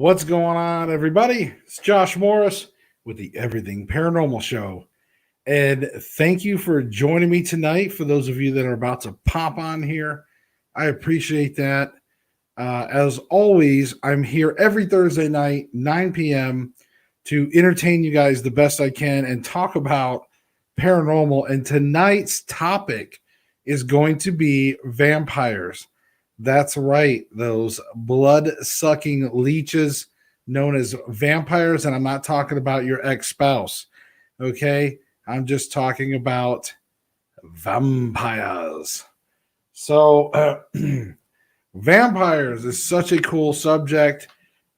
What's going on, everybody? It's Josh Morris with the Everything Paranormal Show. And thank you for joining me tonight. For those of you that are about to pop on here, I appreciate that. As always, I'm here every Thursday night, 9 p.m., to entertain you guys the best I can and talk about paranormal. And tonight's topic is going to be vampires. That's right, those blood-sucking leeches known as vampires. And I'm not talking about your ex-spouse, okay? I'm just talking about vampires. So, vampires is such a cool subject,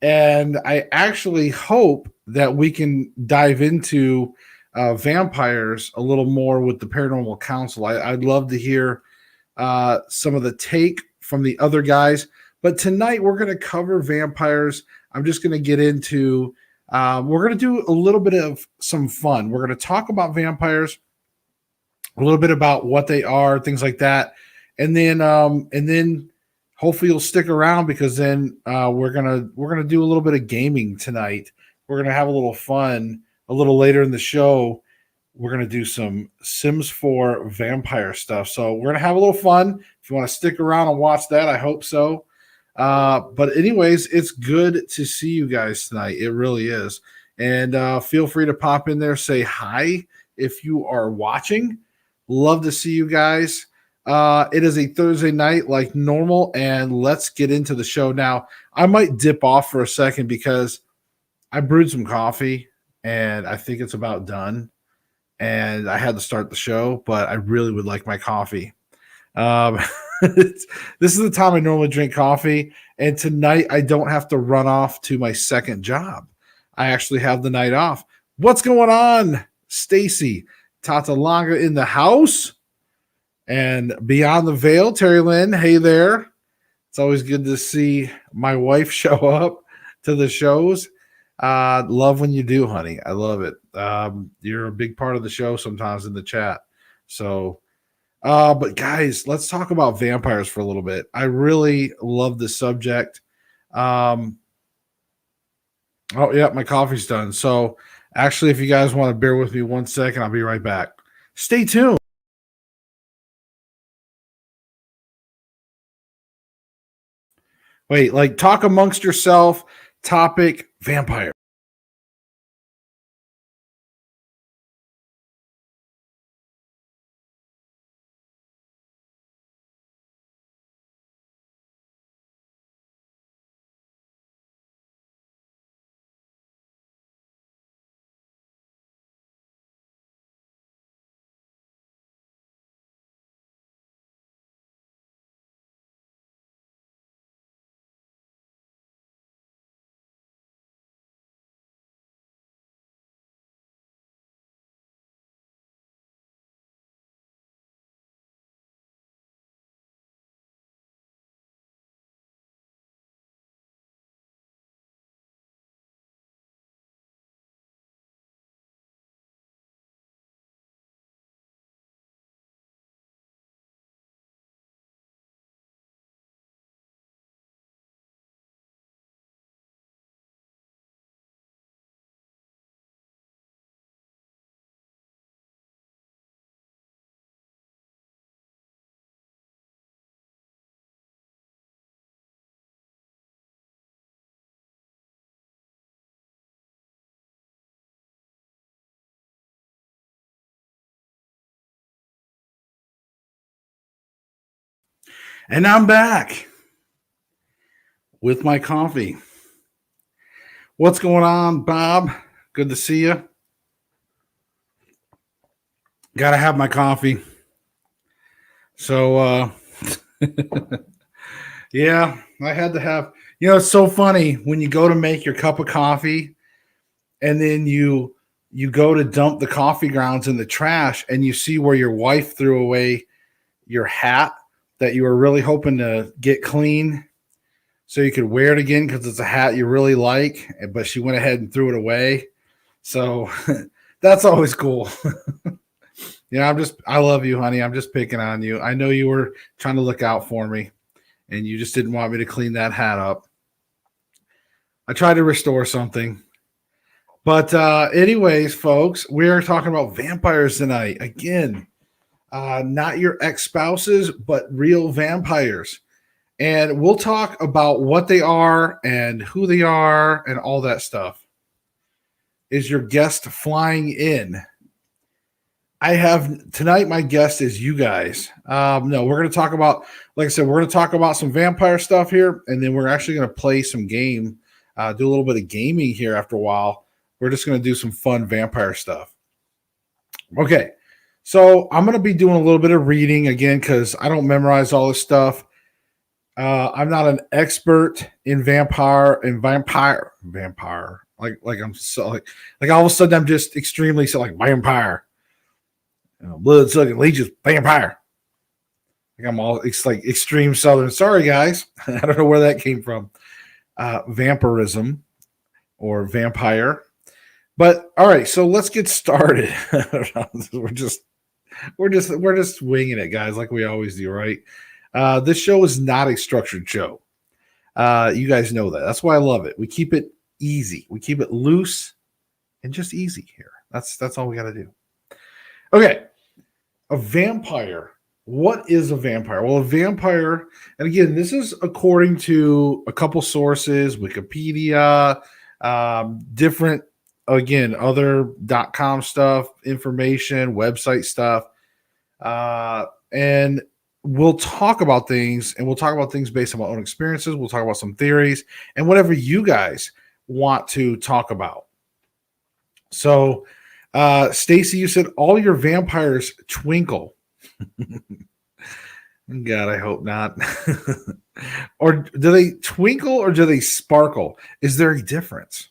and I actually hope that we can dive into vampires a little more with the Paranormal Council. I'd love to hear some of the take from the other guys, but tonight we're going to cover vampires. I'm just going to get into we're going to do a little bit of some fun. We're going to talk about vampires, a little bit about what they are, things like that, and then hopefully you'll stick around, because then we're gonna do a little bit of gaming tonight. We're gonna have a little fun a little later in the show. We're gonna do some Sims 4 vampire stuff. So we're gonna have a little fun. If you want to stick around and watch that, I hope so. But anyways, it's good to see you guys tonight. It really is. And feel free to pop in there, say hi if you are watching. Love to see you guys. It is a Thursday night like normal, and let's get into the show now. I might dip off for a second because I brewed some coffee and I think it's about done. And I had to start the show, but I really would like my coffee. Um, this is the time I normally drink coffee, and tonight I don't have to run off to my second job. I actually have the night off. What's going on, Stacy? Tatalanga in the house. And beyond the veil, Terry Lynn, hey there. It's always good to see my wife show up to the shows. Love when you do, honey. I love it. You're a big part of the show sometimes in the chat. So, but guys, let's talk about vampires for a little bit. I really love the subject. Oh, yeah, my coffee's done. So, actually, if you guys want to bear with me 1 second, I'll be right back. Stay tuned. Wait, like talk amongst yourself, topic, vampire. And I'm back with my coffee. What's going on, Bob? Good to see you. Gotta have my coffee. So, yeah, I had to have, it's so funny when you go to make your cup of coffee and then you go to dump the coffee grounds in the trash and you see where your wife threw away your hat that you were really hoping to get clean so you could wear it again because it's a hat you really like, but she went ahead and threw it away. So that's always cool. I love you, honey. I'm just picking on you. I know you were trying to look out for me and you just didn't want me to clean that hat up. I tried to restore something. But anyways, folks, we are talking about vampires tonight. Again, not your ex-spouses, but real vampires. And we'll talk about what they are and who they are and all that stuff. Is your guest flying in? I have tonight. My guest is you guys. No, we're going to talk about, like I said, we're going to talk about some vampire stuff here, and then we're actually going to play some game, do a little bit of gaming here after a while. We're just going to do some fun vampire stuff. Okay, so I'm going to be doing a little bit of reading again because I don't memorize all this stuff. I'm not an expert in vampire. Like I'm so like all of a sudden I'm just extremely so like vampire. Blood sucking leeches, vampire. Like I'm all it's like extreme southern. Sorry guys, I don't know where that came from. Vampirism or vampire. But all right, so let's get started. we're just winging it, guys, like we always do, right? This show is not a structured show. You guys know that. That's why I love it. We keep it easy. We keep it loose and just easy here. That's all we got to do. Okay, a vampire. What is a vampire? Well, a vampire, and again, this is according to a couple sources, Wikipedia, different, again, other .com stuff, information, website stuff, and we'll talk about things, and we'll talk about things based on my own experiences. We'll talk about some theories and whatever you guys want to talk about. So, Stacy, you said all your vampires twinkle. God, I hope not. Or do they twinkle or do they sparkle? Is there a difference?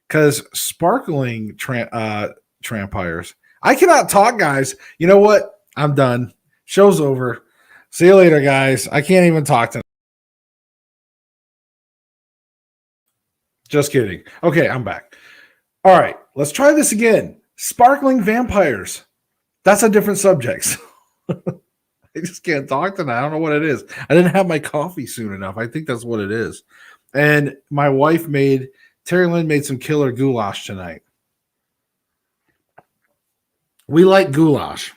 Because sparkling trampires. I cannot talk, guys. You know what? I'm done. Show's over. See you later, guys. I can't even talk tonight. Just kidding. Okay, I'm back. All right, let's try this again. Sparkling vampires. That's a different subject. I just can't talk tonight. I don't know what it is. I didn't have my coffee soon enough. I think that's what it is. And my wife Terry Lynn made some killer goulash tonight. We like goulash.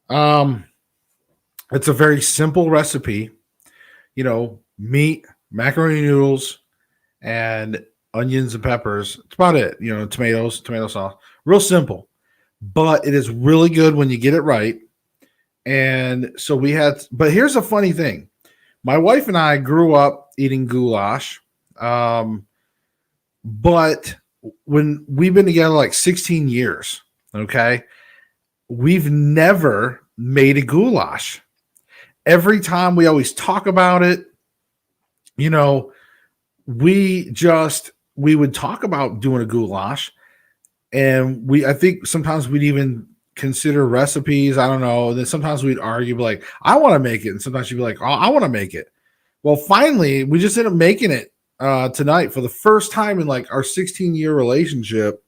It's a very simple recipe. You know, meat, macaroni noodles, and onions and peppers. It's about it. You know, tomatoes, tomato sauce. Real simple. But it is really good when you get it right. And so but here's a funny thing. My wife and I grew up eating goulash. But when we've been together like 16 years, okay, we've never made a goulash. Every time we always talk about it, you know, we would talk about doing a goulash, and I think sometimes we'd even consider recipes. I don't know. Then sometimes we'd argue, like, I want to make it. And sometimes she'd be like, oh, I want to make it. Well, finally, we just ended up making it tonight for the first time in like our 16-year relationship.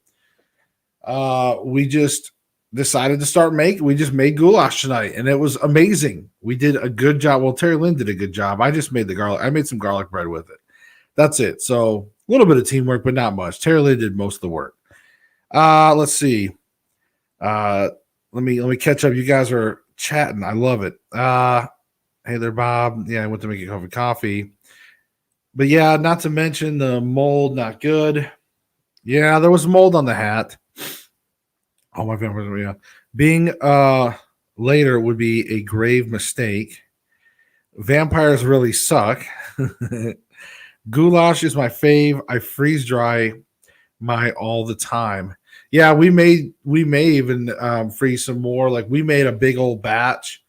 We just decided to start making. We just made goulash tonight, and it was amazing. We did a good job. Well, Terry Lynn did a good job. I just made I made some garlic bread with it. That's it. So a little bit of teamwork, but not much. Terry Lynn did most of the work. Let's see. Let me catch up. You guys are chatting. I love it. Hey there, Bob. Yeah, I went to make a coffee. But yeah, not to mention the mold, not good. Yeah, there was mold on the hat. Oh, my vampires. Yeah. Being later would be a grave mistake. Vampires really suck. Goulash is my fave. I freeze dry my all the time. Yeah, we may even freeze some more. Like we made a big old batch,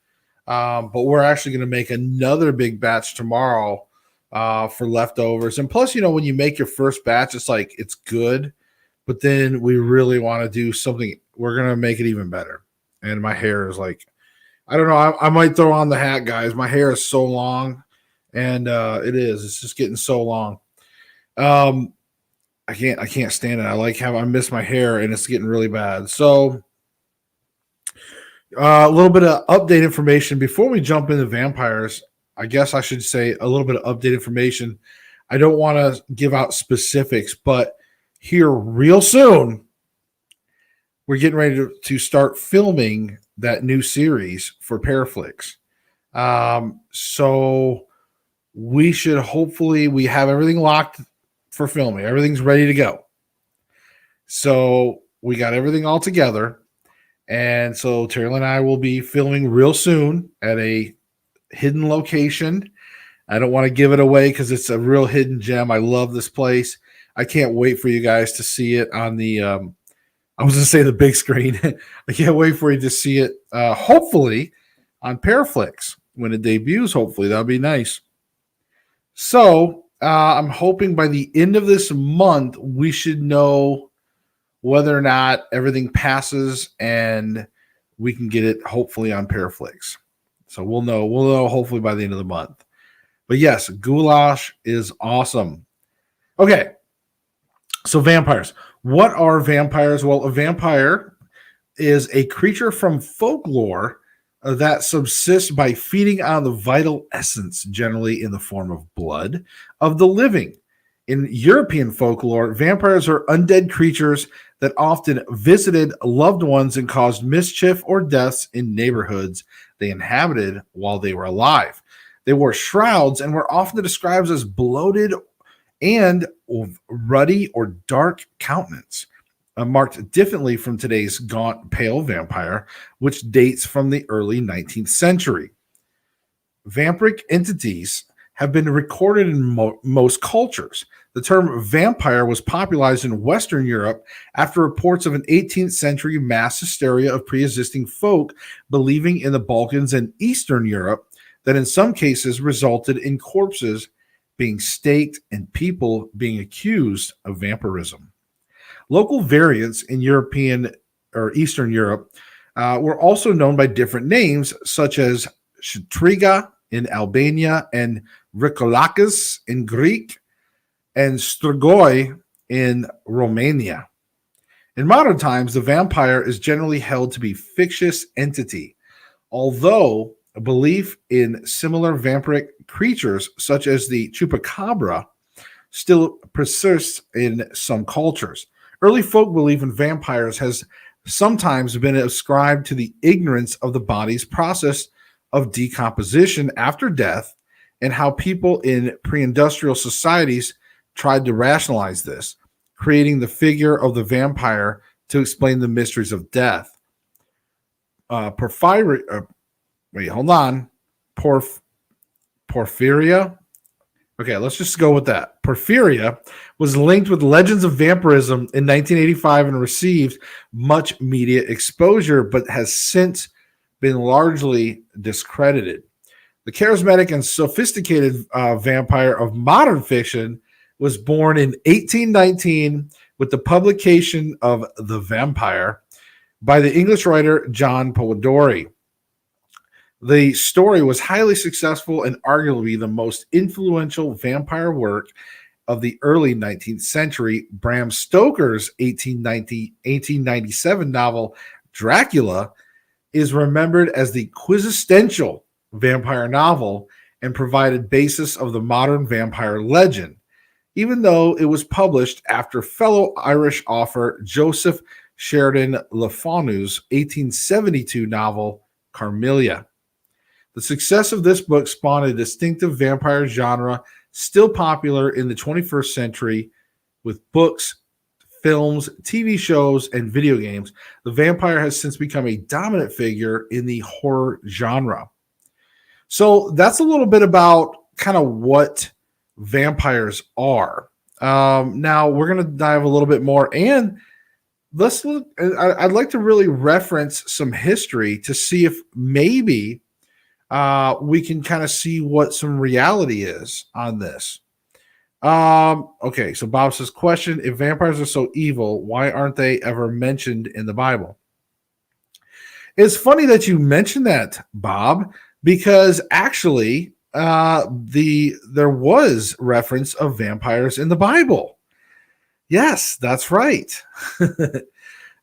but we're actually going to make another big batch tomorrow for leftovers. And plus, you know, when you make your first batch, it's like it's good, but then we really want to do something. We're going to make it even better. And my hair is like, I don't know. I might throw on the hat, guys. My hair is so long, and it's just getting so long. I can't stand it. I miss my hair, and it's getting really bad. So a little bit of update information before we jump into vampires. I guess I should say a little bit of update information. I don't want to give out specifics, but here real soon, we're getting ready to start filming that new series for Paraflix. So we should hopefully we have everything locked for filming. Everything's ready to go. So we got everything all together. And so Terry and I will be filming real soon at a hidden location. I don't want to give it away because it's a real hidden gem. I love this place. I can't wait for you guys to see it on the I was going to say the big screen. I can't wait for you to see it, hopefully, on Paraflix when it debuts. Hopefully, that'll be nice. So I'm hoping by the end of this month, we should know whether or not everything passes and we can get it hopefully on Paraflix. So we'll know hopefully by the end of the month. But yes, Goulash is awesome. Okay. So vampires. What are vampires? Well, a vampire is a creature from folklore that subsists by feeding on the vital essence, generally in the form of blood, of the living. In European folklore, vampires are undead creatures that often visited loved ones and caused mischief or deaths in neighborhoods they inhabited while they were alive. They wore shrouds and were often described as bloated and ruddy or dark countenance, marked differently from today's gaunt, pale vampire, which dates from the early 19th century. Vampiric entities have been recorded in most cultures. The term vampire was popularized in Western Europe after reports of an 18th century mass hysteria of pre-existing folk believing in the Balkans and Eastern Europe that in some cases resulted in corpses being staked and people being accused of vampirism. Local variants in European or Eastern Europe were also known by different names, such as Shtriga in Albania and Rikolakis in Greek and Strigoi in Romania. In modern times, the vampire is generally held to be a fictitious entity, although a belief in similar vampiric creatures, such as the chupacabra, still persists in some cultures. Early folk belief in vampires has sometimes been ascribed to the ignorance of the body's process of decomposition after death and how people in pre-industrial societies tried to rationalize this, creating the figure of the vampire to explain the mysteries of death. Porphyria. Okay, let's just go with that. Porphyria was linked with legends of vampirism in 1985 and received much media exposure, but has since been largely discredited. The charismatic and sophisticated vampire of modern fiction was born in 1819 with the publication of The Vampire by the English writer John Polidori. The story was highly successful and arguably the most influential vampire work of the early 19th century. Bram Stoker's 1897 novel Dracula is remembered as the quintessential vampire novel and provided basis of the modern vampire legend, even though it was published after fellow Irish author Joseph Sheridan Le Fanu's 1872 novel Carmilla. The success of this book spawned a distinctive vampire genre still popular in the 21st century with books, films, TV shows, and video games. The vampire has since become a dominant figure in the horror genre. So that's a little bit about kind of what vampires are. Now we're going to dive a little bit more, and let's look. I'd like to really reference some history to see if maybe we can kind of see what some reality is on this. Okay, so Bob says, question, if vampires are so evil, why aren't they ever mentioned in the Bible? It's funny that you mentioned that, Bob, because actually there was reference of vampires in the Bible. Yes, that's right.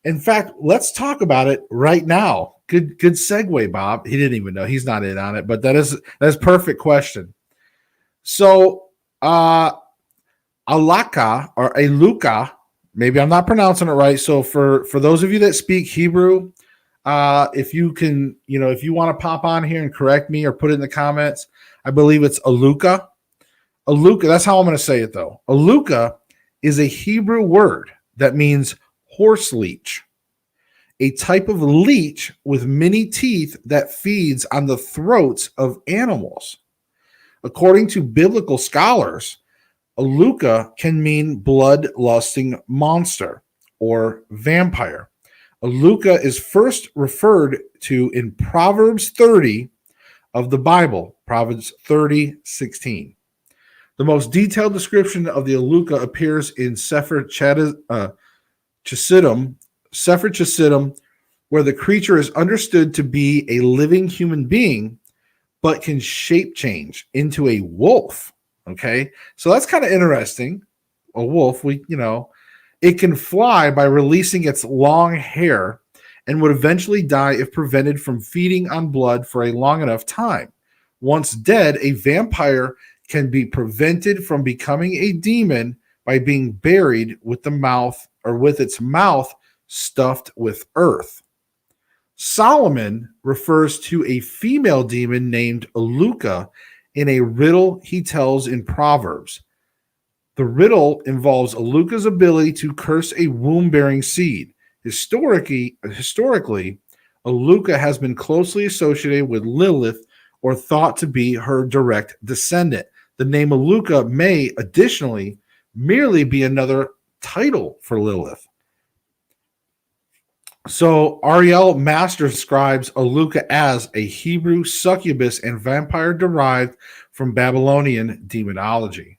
In fact, let's talk about it right now. Good segue, Bob. He didn't even know. He's not in on it, but that's perfect question. So Alaka or Aluka. Maybe I'm not pronouncing it right. So for those of you that speak Hebrew, if you can, if you want to pop on here and correct me or put it in the comments, I believe it's Aluka. Aluka, that's how I'm going to say it though. Aluka is a Hebrew word that means horse leech, a type of leech with many teeth that feeds on the throats of animals. According to biblical scholars, Aluka can mean blood-lusting monster or vampire. Aluka is first referred to in Proverbs 30 of the Bible, Proverbs 30:16. The most detailed description of the Aluka appears in Sefer Chassidim, where the creature is understood to be a living human being, but can shape change into a wolf. Okay, so that's kind of interesting. A wolf, it can fly by releasing its long hair and would eventually die if prevented from feeding on blood for a long enough time. Once dead, a vampire can be prevented from becoming a demon by being buried with its mouth stuffed with earth. Solomon refers to a female demon named Aluka in a riddle he tells in Proverbs. The riddle involves Aluka's ability to curse a womb-bearing seed. Historically, Aluka has been closely associated with Lilith or thought to be her direct descendant. The name Aluka may additionally merely be another title for Lilith. So Ariel Master describes Aluka as a Hebrew succubus and vampire derived from Babylonian demonology.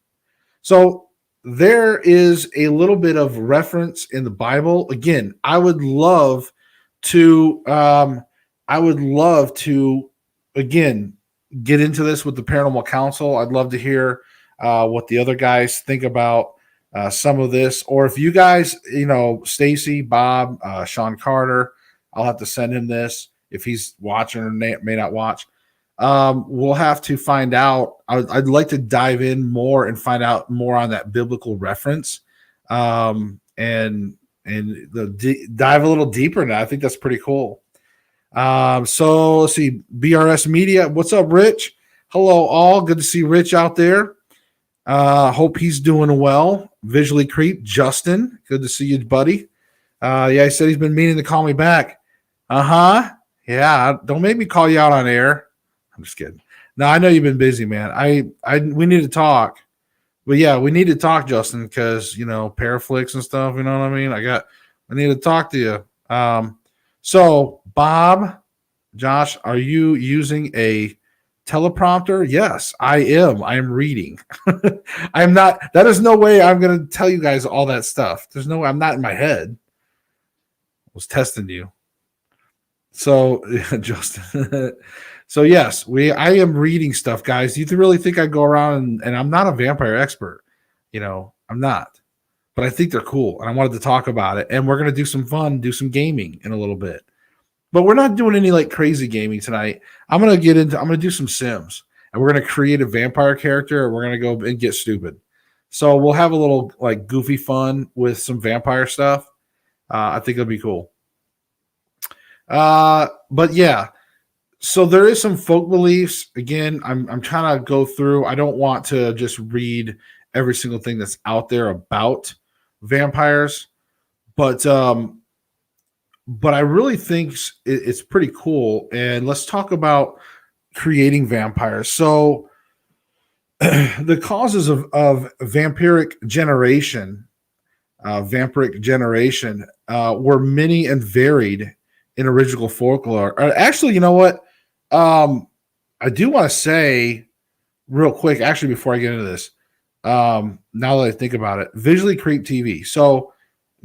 So there is a little bit of reference in the Bible. Again, I would love to again get into this with the Paranormal Council. I'd love to hear what the other guys think about some of this, or if you guys, Stacy, Bob, Sean Carter, I'll have to send him this if he's watching or may not watch. We'll have to find out. I'd like to dive in more and find out more on that biblical reference, and dive a little deeper now. I think that's pretty cool. So let's see, BRS Media. What's up, Rich? Hello, all. Good to see Rich out there. Hope he's doing well. Visually Creep, Justin. Good to see you, buddy. Yeah, he said he's been meaning to call me back. Yeah, don't make me call you out on air. I'm just kidding. No, I know you've been busy, man. We need to talk. But yeah, we need to talk, Justin, because Paraflix and stuff, you know what I mean? I need to talk to you. So Bob, Josh, are you using a teleprompter? Yes, I am. I am reading. I'm not. That is no way I'm going to tell you guys all that stuff. There's no. I'm not in my head. I was testing you. So, Justin. So yes, I am reading stuff, guys. You really think I go around and I'm not a vampire expert? I'm not. But I think they're cool, and I wanted to talk about it. And we're going to do some fun, do some gaming in a little bit. But we're not doing any crazy gaming tonight. I'm going to do some Sims, and we're going to create a vampire character, and we're going to go and get stupid. So we'll have a little goofy fun with some vampire stuff. I think it'll be cool. But yeah, so there is some folk beliefs. Again, I'm trying to go through. I don't want to just read every single thing that's out there about vampires, but I really think it's pretty cool. And let's talk about creating vampires. So the causes of vampiric generation were many and varied in original folklore. Actually, you know what? I do want to say real quick, actually, before I get into this, now that I think about it, Visually Creep TV. So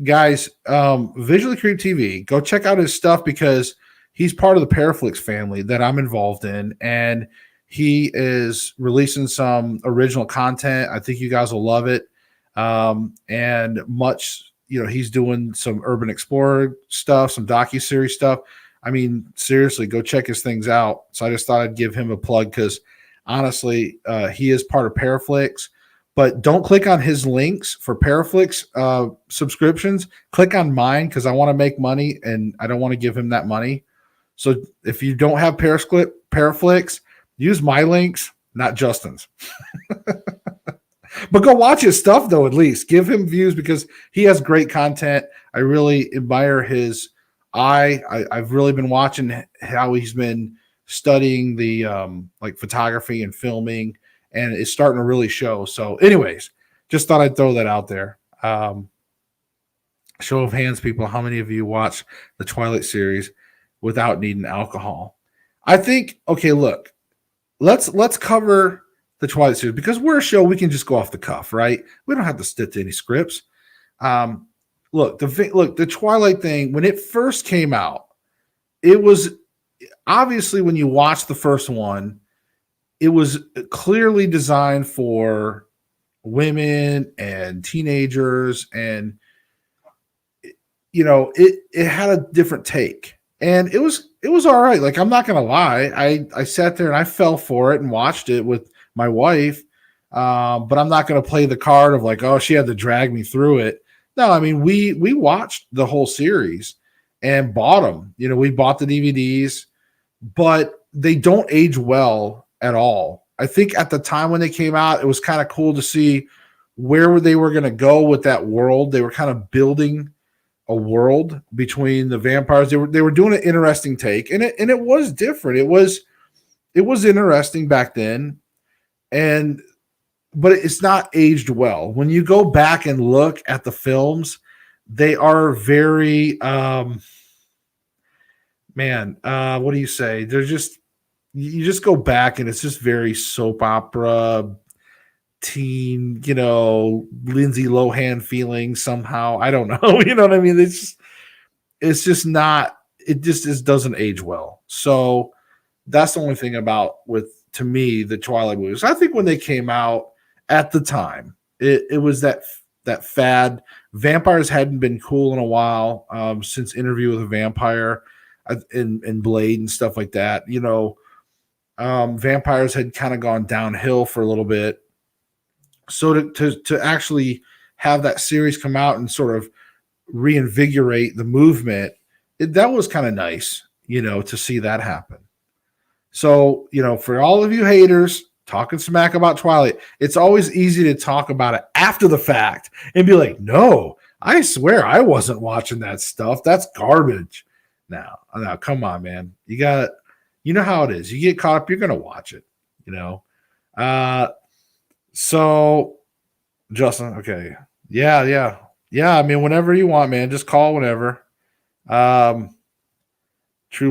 guys, Visually Creep TV, go check out his stuff because he's part of the Paraflix family that I'm involved in, and he is releasing some original content. I think you guys will love it. And much, he's doing some Urban Explorer stuff, some docuseries stuff. I mean, seriously, go check his things out. So I just thought I'd give him a plug because honestly, he is part of Paraflix. But don't click on his links for Paraflix subscriptions. Click on mine because I want to make money and I don't want to give him that money. So if you don't have Paraflix, use my links, not Justin's. But go watch his stuff, though, at least. Give him views because he has great content. I really admire his eye. I've really been watching how he's been studying the like photography and filming, and it's starting to really show. So anyways, just thought I'd throw that out there. Show of hands, people, how many of you watch the Twilight series without needing alcohol? I think, okay, look, let's cover the Twilight series because we're a show we can just go off the cuff, right? We don't have to stick to any scripts. Look, the Twilight thing, when it first came out, it was obviously when you watch the first one, it was clearly designed for women and teenagers, and you know, it had a different take, and it was all right. Like, I'm not gonna lie, I sat there and I fell for it and watched it with my wife, but I'm not gonna play the card of like, oh, she had to drag me through it. No, I mean, we watched the whole series and bought them. You know, we bought the DVDs, but they don't age well at all. I think at the time when they came out, it was kind of cool to see where they were going to go with that world. They were kind of building a world between the vampires. They were doing an interesting take, and it was different. It was interesting back then, but it's not aged well. When you go back and look at the films, they are very what do you say? They're just, you just go back and it's just very soap opera, teen, you know, Lindsay Lohan feeling somehow. I don't know. You know what I mean? It's just not, it just doesn't age well. So that's the only thing about, with, to me, the Twilight movies. I think when they came out at the time, it was that fad. Vampires hadn't been cool in a while, since Interview with a Vampire and Blade and stuff like that. You know, vampires had kind of gone downhill for a little bit. So to actually have that series come out and sort of reinvigorate the movement, that was kind of nice, you know, to see that happen. So, you know, for all of you haters talking smack about Twilight, it's always easy to talk about it after the fact and be like, no, I swear I wasn't watching that stuff. That's garbage. Now, come on, man. You know how it is. You get caught up, you're going to watch it, you know? So Justin, okay. Yeah. I mean, whenever you want, man, just call whenever. True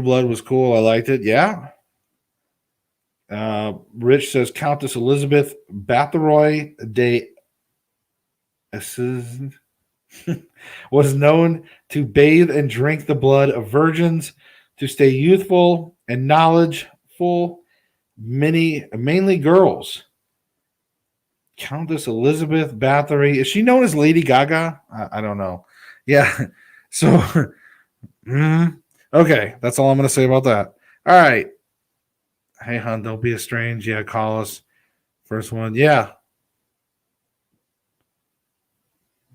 Blood was cool. I liked it. Yeah. Rich says Countess Elizabeth Bathory de Assizin was known to bathe and drink the blood of virgins to stay youthful and knowledgeful, mainly girls. Countess Elizabeth Bathory. Is she known as Lady Gaga? I don't know. Yeah. So, okay. That's all I'm going to say about that. All right. Hey, hon, don't be estranged. Yeah, call us. First one. Yeah.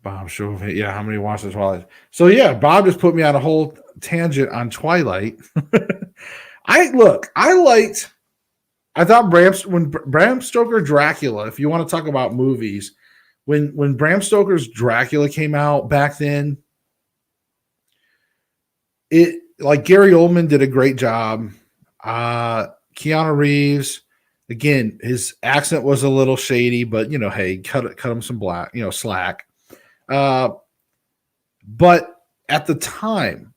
Bob, show. Yeah, how many watched Twilight? So, yeah, Bob just put me on a whole tangent on Twilight. I thought when Bram Stoker Dracula, if you want to talk about movies, when Bram Stoker's Dracula came out back then, it, like, Gary Oldman did a great job. Keanu Reeves, again, his accent was a little shady, but you know, hey, cut him some slack. But at the time,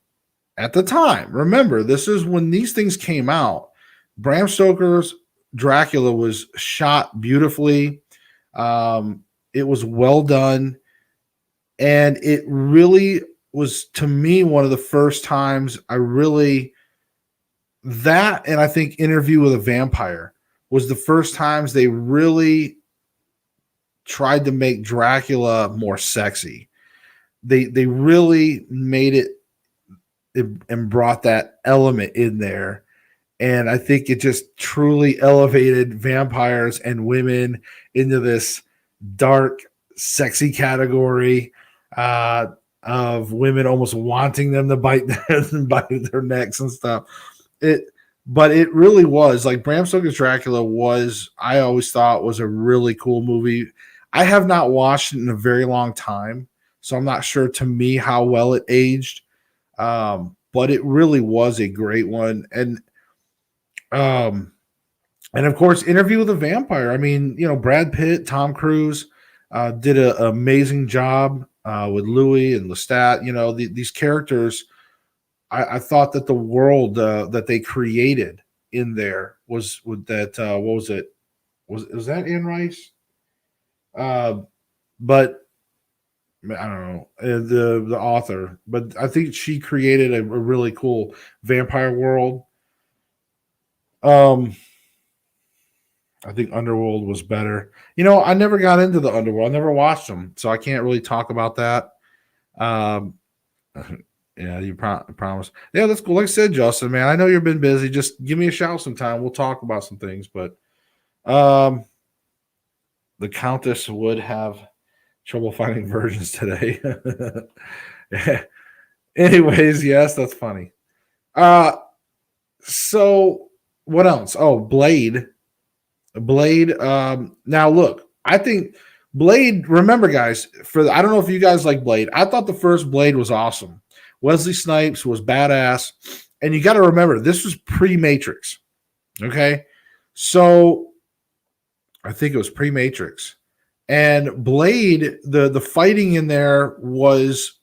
remember, this is when these things came out. Bram Stoker's Dracula was shot beautifully. It was well done, and it really was, to me, one of the first times that, and I think Interview with a Vampire was the first times they really tried to make Dracula more sexy. They really made it and brought that element in there. And I think it just truly elevated vampires and women into this dark, sexy category of women almost wanting them to bite their necks and stuff. It, but it really was like Bram Stoker's Dracula was. I always thought was a really cool movie. I have not watched it in a very long time, so I'm not sure to me how well it aged. But it really was a great one, um, and of course, Interview with a Vampire. I mean, Brad Pitt, Tom Cruise did an amazing job with Louis and Lestat. These characters. I thought that the world that they created in there was with that. What was it? Was that Anne Rice? Uh, but I don't know the author, but I think she created a really cool vampire world. Um, I think Underworld was better. I never got into the Underworld. I never watched them, so I can't really talk about that. Um, yeah, you promise. Yeah, that's cool. Like I said, Justin, man, I know you've been busy. Just give me a shout sometime. We'll talk about some things. But um, the Countess would have trouble finding virgins today. Yeah. Anyways, yes, that's funny. Uh, so what else? Oh, Blade. Blade. Now look, I think Blade. Remember, guys, I don't know if you guys like Blade. I thought the first Blade was awesome. Wesley Snipes was badass, and you got to remember this was pre-Matrix. Okay, so I think it was pre-Matrix, and Blade. The fighting in there was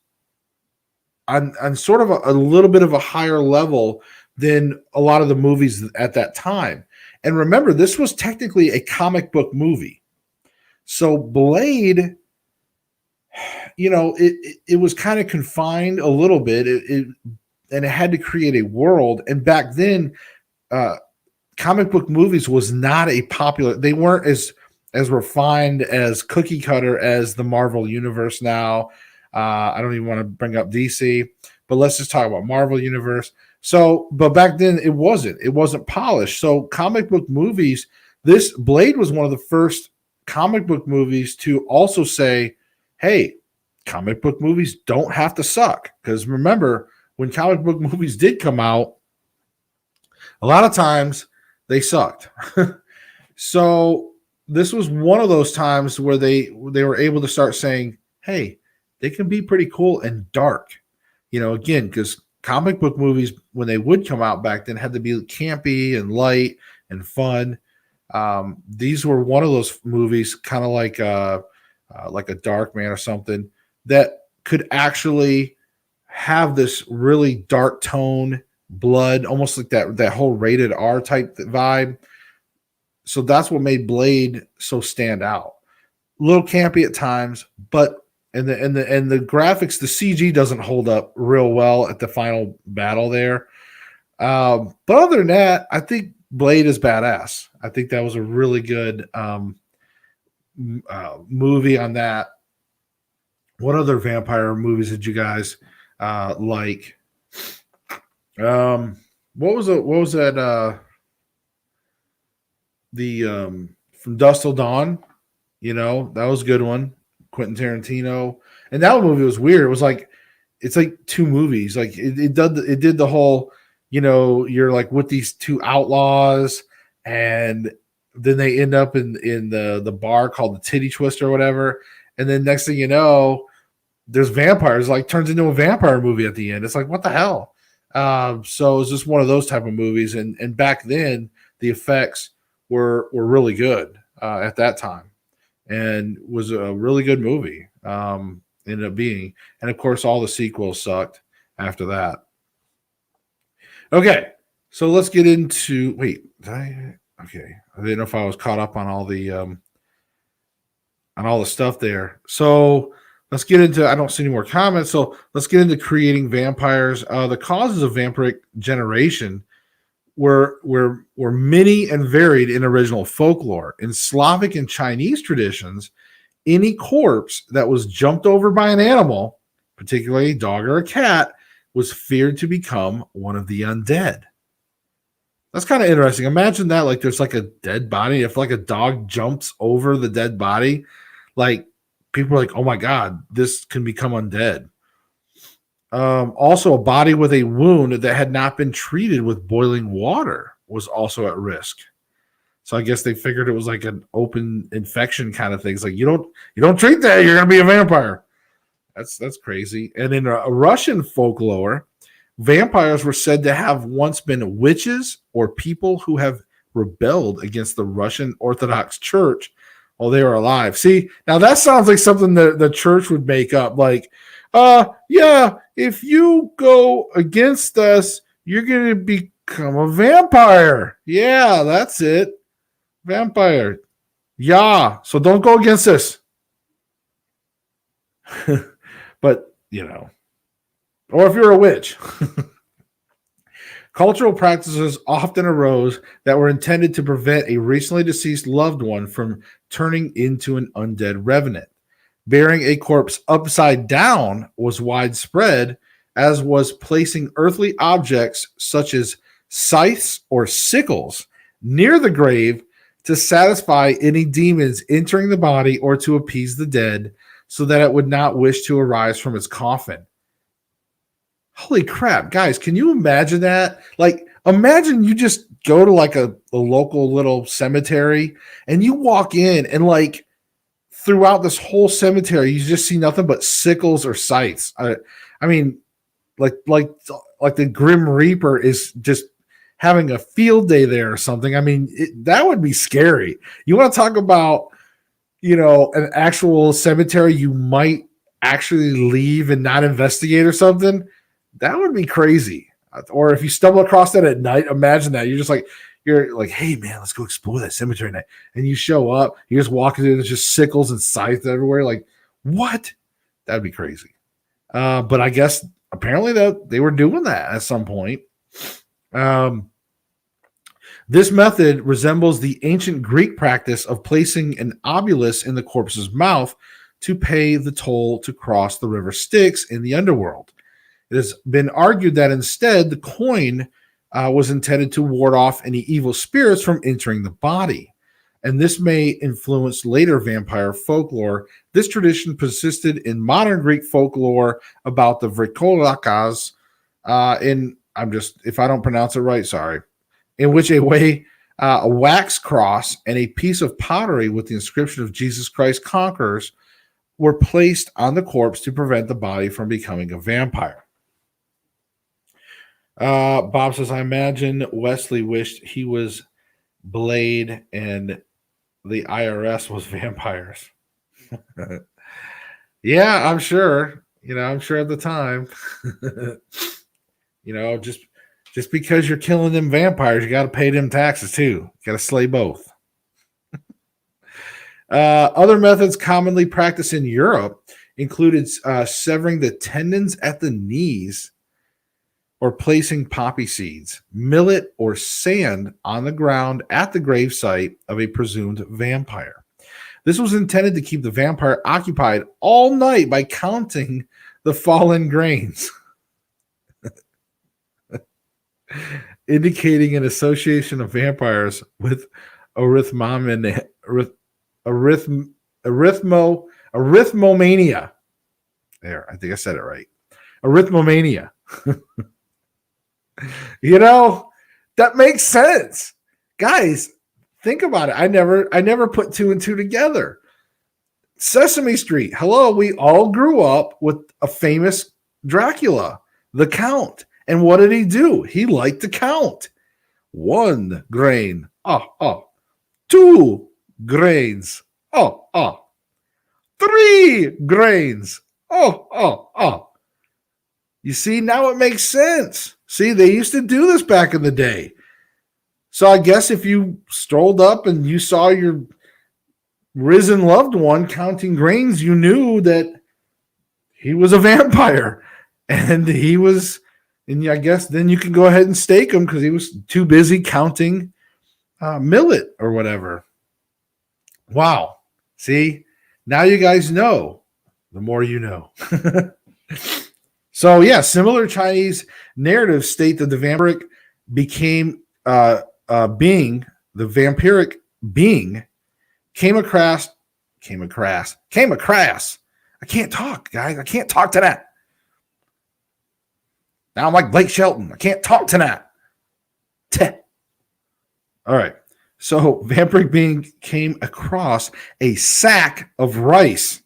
on sort of a little bit of a higher level than a lot of the movies at that time. And remember, this was technically a comic book movie. So Blade, it was kind of confined a little bit. And it had to create a world. And back then, comic book movies was not a popular. They weren't as refined as cookie cutter as the Marvel universe now. I don't even want to bring up DC, but let's just talk about Marvel universe. So, but back then it wasn't polished. So comic book movies, this Blade was one of the first comic book movies to also say, hey, comic book movies don't have to suck. Because remember, when comic book movies did come out, a lot of times they sucked. So this was one of those times where they were able to start saying, hey, they can be pretty cool and dark. Again, because comic book movies, when they would come out back then, had to be campy and light and fun. These were one of those movies, kind of like a Dark Man or something, that could actually have this really dark tone, blood, almost like that whole rated R type vibe. So that's what made Blade so stand out. A little campy at times, but and the graphics, the CG doesn't hold up real well at the final battle there. But other than that, I think Blade is badass. I think that was a really good movie on that. What other vampire movies did you guys like? What was that? The From Dusk Till Dawn. That was a good one. Quentin Tarantino, and that movie was weird. It was like it's like two movies. Like it did the whole, you're like with these two outlaws, and then they end up in the bar called the Titty Twister or whatever, and then next thing you know, there's vampires. Like turns into a vampire movie at the end. It's like what the hell. So it's just one of those type of movies, and back then the effects were really good at that time. And was a really good movie. Ended up being, and of course, all the sequels sucked after that. Okay, so let's get into. Wait, okay, I didn't know if I was caught up on all the stuff there. So let's get into. I don't see any more comments. So let's get into creating vampires. The causes of vampiric generation were many and varied in original folklore. In Slavic and Chinese traditions, any corpse that was jumped over by an animal, particularly a dog or a cat, was feared to become one of the undead. That's kind of interesting. Imagine that, like there's like a dead body. If like a dog jumps over the dead body, Like people are like, oh my God, this can become undead. Also, a body with a wound that had not been treated with boiling water was also at risk. So I guess they figured it was like an open infection kind of thing. It's like you don't treat that, you're gonna be a vampire. That's crazy. And in a Russian folklore, vampires were said to have once been witches or people who have rebelled against the Russian Orthodox Church while they were alive. See, now that sounds like something that the church would make up. Like, yeah, if you go against us, you're gonna become a vampire. Yeah, that's it. Vampire. Yeah. So don't go against us. But, or if you're a witch. Cultural practices often arose that were intended to prevent a recently deceased loved one from turning into an undead revenant. Burying a corpse upside down was widespread, as was placing earthly objects such as scythes or sickles near the grave to satisfy any demons entering the body or to appease the dead so that it would not wish to arise from its coffin. Holy crap, guys, can you imagine that? Like, imagine you just go to like a local little cemetery and you walk in and like throughout this whole cemetery, you just see nothing but sickles or scythes. I mean, like the Grim Reaper is just having a field day there or something. I mean, that would be scary. You want to talk about, an actual cemetery you might actually leave and not investigate or something? That would be crazy. Or if you stumble across that at night, imagine that. You're like, hey man, let's go explore that cemetery night. And you show up, you're just walking through, there's just sickles and scythes everywhere. Like, what? That'd be crazy. But I guess apparently that they were doing that at some point. This method resembles the ancient Greek practice of placing an obulus in the corpse's mouth to pay the toll to cross the river Styx in the underworld. It has been argued that instead the coin was intended to ward off any evil spirits from entering the body, and this may influence later vampire folklore. This tradition persisted in modern Greek folklore about the Vrikolakas, if I don't pronounce it right, sorry, in which a wax cross and a piece of pottery with the inscription of Jesus Christ conquers were placed on the corpse to prevent the body from becoming a vampire. Bob says, I imagine Wesley wished he was Blade and the IRS was vampires. Yeah, I'm sure. I'm sure at the time. Just because you're killing them vampires, you got to pay them taxes too. You got to slay both. Other methods commonly practiced in Europe included severing the tendons at the knees or placing poppy seeds, millet, or sand on the ground at the gravesite of a presumed vampire. This was intended to keep the vampire occupied all night by counting the fallen grains, indicating an association of vampires with arithmomania. There, I think I said it right. Arithmomania. That makes sense. Guys, think about it. I never put two and two together. Sesame Street. Hello, we all grew up with a famous Dracula, the Count. And what did he do? He liked to count. 1 grain. 2 grains. 3 grains. You see, now it makes sense. See, they used to do this back in the day. So I guess if you strolled up and you saw your risen loved one counting grains, you knew that he was a vampire. And I guess then you can go ahead and stake him because he was too busy counting millet or whatever. Wow. See, now you guys know. The more you know. So, yeah, similar Chinese narratives state that the vampiric being came across Came across. I can't talk, guys. I can't talk tonight. Now I'm like Blake Shelton. I can't talk tonight. All right. So Vampiric Being came across a sack of rice.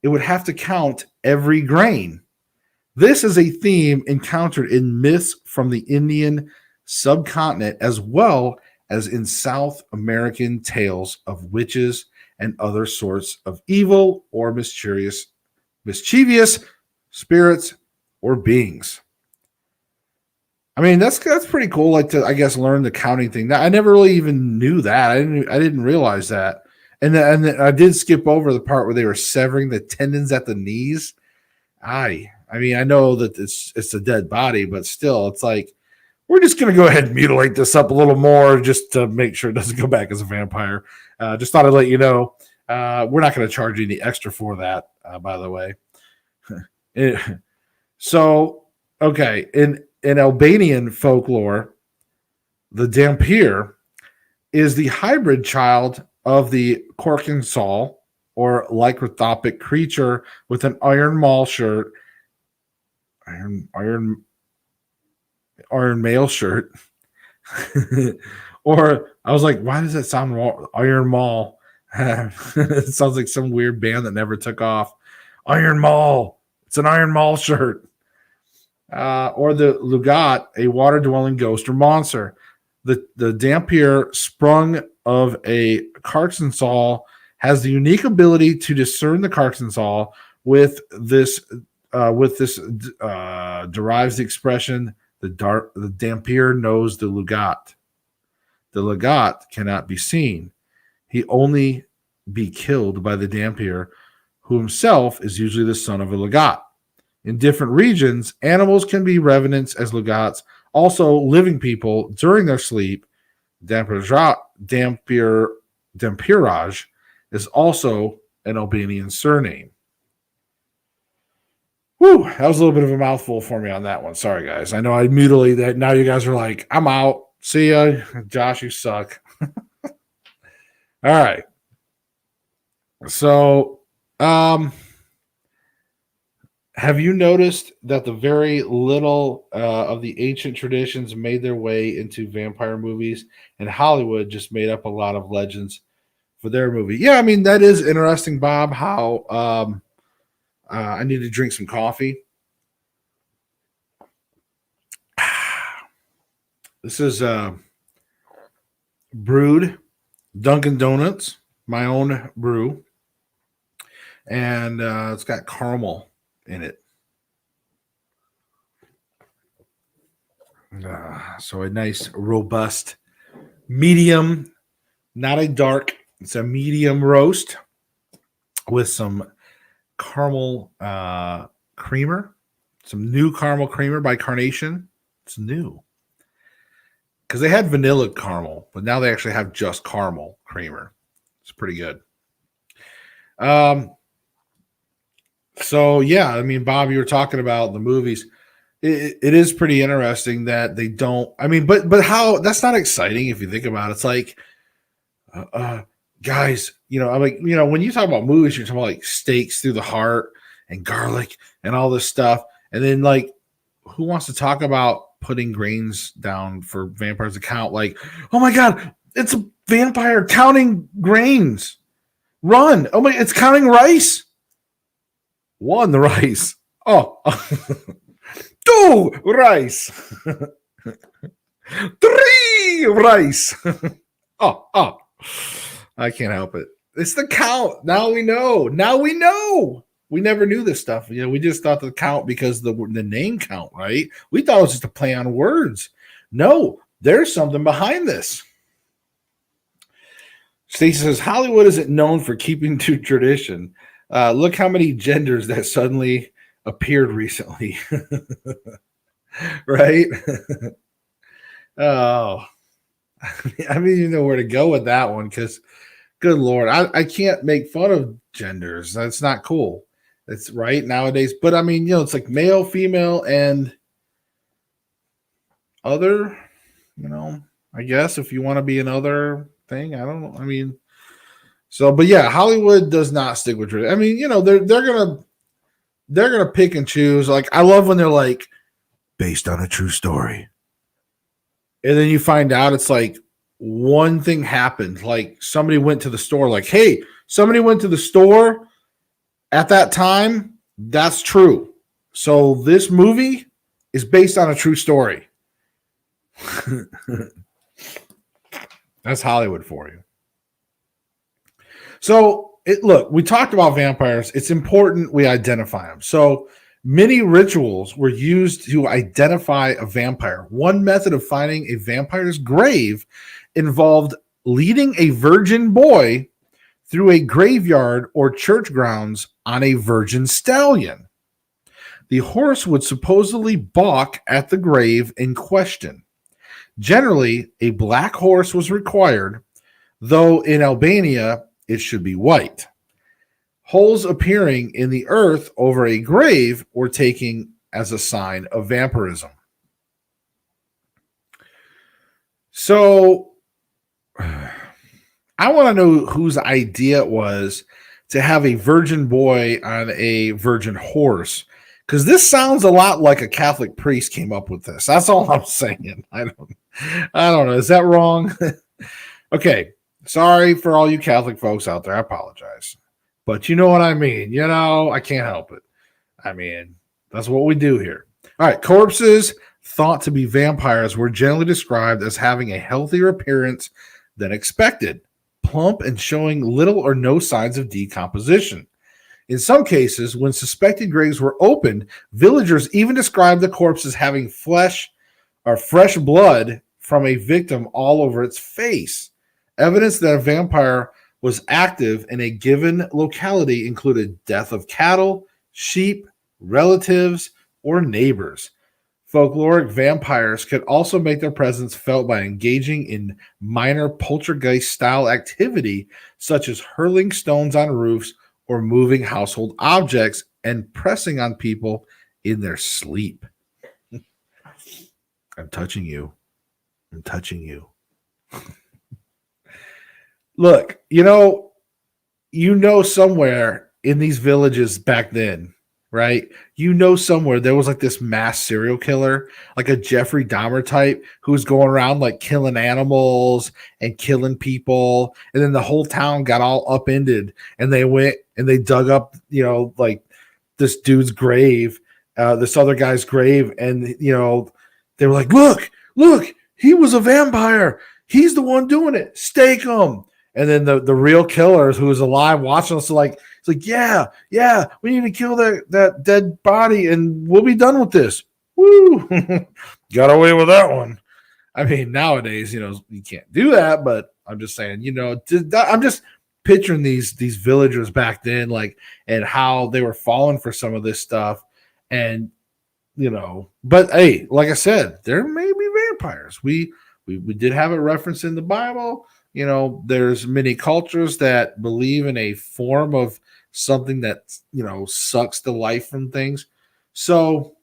It would have to count every grain. This is a theme encountered in myths from the Indian subcontinent as well as in South American tales of witches and other sorts of evil or mischievous spirits or beings. I mean, that's pretty cool. Like to, I guess, learn the counting thing. I never really even knew that. I didn't realize that. And I did skip over the part where they were severing the tendons at the knees. I mean, I know that it's a dead body, but still, it's like we're just gonna go ahead and mutilate this up a little more just to make sure it doesn't go back as a vampire. Just thought I'd let you know. We're not going to charge you any extra for that, by the way. So, okay, in Albanian folklore, the Dhampir is the hybrid child of the Korkensal, or lycanthropic creature with an iron mail shirt. Iron mail shirt. Or I was like, why does that sound wrong? Iron Mall. It sounds like some weird band that never took off. Iron Mall. It's an Iron Mall shirt. Or the Lugat, a water-dwelling ghost or monster. The Dhampir, sprung of a Carcassol, has the unique ability to discern the Carcassol. With this derives the expression, the Dhampir knows the Lugat. The Lugat cannot be seen. He only be killed by the Dhampir, who himself is usually the son of a Lugat. In different regions, animals can be revenants as Lugats. Also, living people during their sleep, Dhampiraj is also an Albanian surname. Whew, that was a little bit of a mouthful for me on that one. Sorry, guys. I know I mutilated that. Now you guys are like, I'm out. See ya. Josh, you suck. All right. So, have you noticed that the very little of the ancient traditions made their way into vampire movies, and Hollywood just made up a lot of legends for their movie? Yeah, I mean, that is interesting, Bob, how I need to drink some coffee. This is brewed Dunkin' Donuts, my own brew, and it's got caramel in it. So a nice, robust, medium, not a dark. It's a medium roast with some caramel creamer, some new caramel creamer by Carnation. It's new because they had vanilla caramel, but now they actually have just caramel creamer. It's pretty good. So yeah, I mean, Bob, you were talking about the movies. It is pretty interesting that they don't. I mean, but how? That's not exciting if you think about it. It's like, guys, I'm like, when you talk about movies, you're talking about like steaks through the heart and garlic and all this stuff, and then like, who wants to talk about putting grains down for vampires to count? Like, oh my god, it's a vampire counting grains. Run! Oh my, it's counting rice. One, the rice. Oh, two rice. Three rice. Oh, I can't help it. It's the count. Now we know. We never knew this stuff. We just thought the count because the name count, right? We thought it was just a play on words. No, there's something behind this. Stacey says Hollywood isn't known for keeping to tradition. Look how many genders that suddenly appeared recently. Right? Oh, I don't even know where to go with that one because, good Lord, I can't make fun of genders. That's not cool. It's right nowadays. But I mean, it's like male, female, and other, I guess if you want to be another thing, I don't know. I mean, So, but yeah, Hollywood does not stick with tradition. I mean, they're gonna pick and choose. Like, I love when they're like based on a true story, and then you find out it's like one thing happened. Like somebody went to the store. Like, hey, somebody went to the store at that time. That's true. So this movie is based on a true story. That's Hollywood for you. So, look, we talked about vampires. It's important we identify them. So, many rituals were used to identify a vampire. One method of finding a vampire's grave involved leading a virgin boy through a graveyard or church grounds on a virgin stallion. The horse would supposedly balk at the grave in question. Generally, a black horse was required, though in Albania it should be white. Holes appearing in the earth over a grave were taken as a sign of vampirism. So, I want to know whose idea it was to have a virgin boy on a virgin horse, because this sounds a lot like a Catholic priest came up with this. That's all I'm saying. I don't know. Is that wrong? Okay. Sorry for all you Catholic folks out there. I apologize. But you know what I mean. I can't help it. I mean, that's what we do here. All right. Corpses thought to be vampires were generally described as having a healthier appearance than expected, plump and showing little or no signs of decomposition. In some cases, when suspected graves were opened, villagers even described the corpse as having flesh or fresh blood from a victim all over its face. Evidence that a vampire was active in a given locality included death of cattle, sheep, relatives, or neighbors. Folkloric vampires could also make their presence felt by engaging in minor poltergeist-style activity, such as hurling stones on roofs or moving household objects and pressing on people in their sleep. I'm touching you. I'm touching you. Look, somewhere in these villages back then, right? Somewhere there was like this mass serial killer, like a Jeffrey Dahmer type who was going around like killing animals and killing people. And then the whole town got all upended and they went and they dug up, like this dude's grave, this other guy's grave. And, they were like, look, he was a vampire. He's the one doing it. Stake him. And then the real killer who was alive watching us it's like, yeah, we need to kill that dead body and we'll be done with this. Woo! Got away with that one. I mean, nowadays, you can't do that, but I'm just saying, I'm just picturing these villagers back then, like, and how they were falling for some of this stuff. And, but hey, like I said, there may be vampires. We did have a reference in the Bible. There's many cultures that believe in a form of something that, sucks the life from things. So,